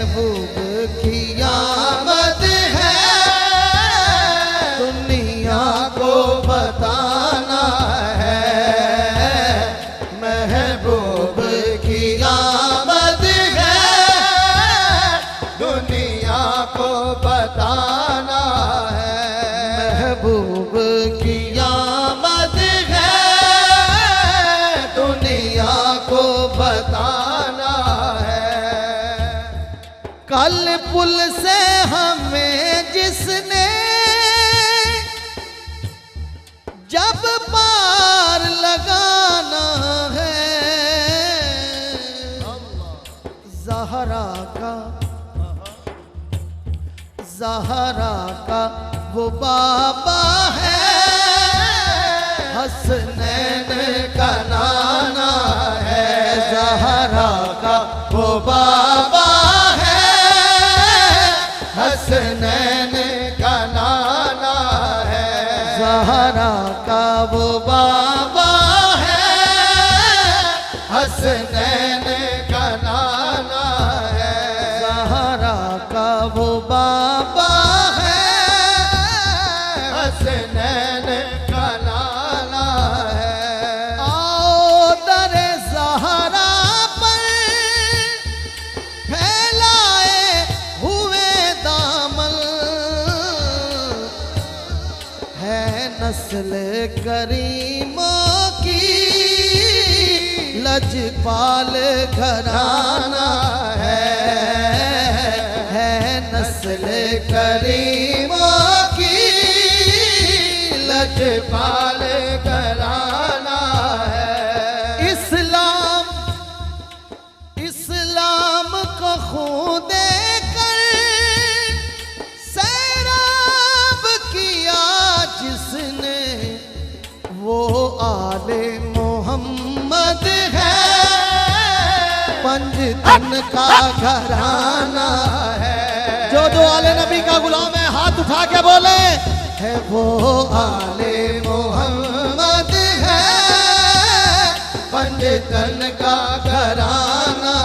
महबूब की आमद है, दुनिया को बताना है। महबूब की आमद है, दुनिया को बताना है। महबूब की आमद है, दुनिया को बताना है। कल पुल से हमें जिसने जब पार लगाना है, ज़हरा का वो बाबा है, हसनैन का नाना है। ज़हरा का वो बाबा है, हसनैन का नाना है। ज़हरा का वो बाबा है, हसनैन का नाना है। ज़हरा का वो बाबा है, हसनैन का नाना है। आओ दरे ज़हरा पर फैलाए हुए दामन, है नस्ल करीमों की लजपाल घराना है। नस्ल करीमों की लजपाल घराना है। इस्लाम को खून देकर सैराब किया जिसने, वो आले मोहम्मद है, पंजतन का घराना है। जो दो आले नबी का गुलाम है हाथ उठा के बोले, है वो आले मोहम्मद है, पंजतन का घराना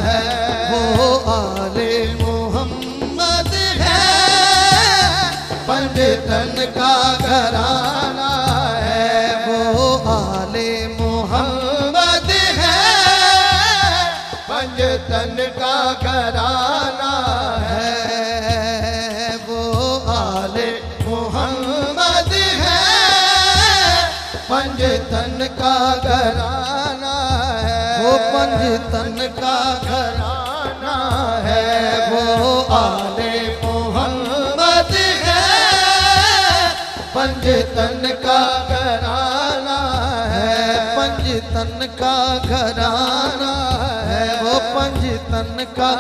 है। वो आले मोहम्मद है, पंजतन का घराना है। वो आले मोहम्मद है, पंजतन का घराना है। वो आले मोहम्मद है, पंजतन का घराना है। वो पंजतन का घराना है। वो आले मोहम्मद है, पंजतन का घराना है। पंजतन का घराना है। वो पंजतन का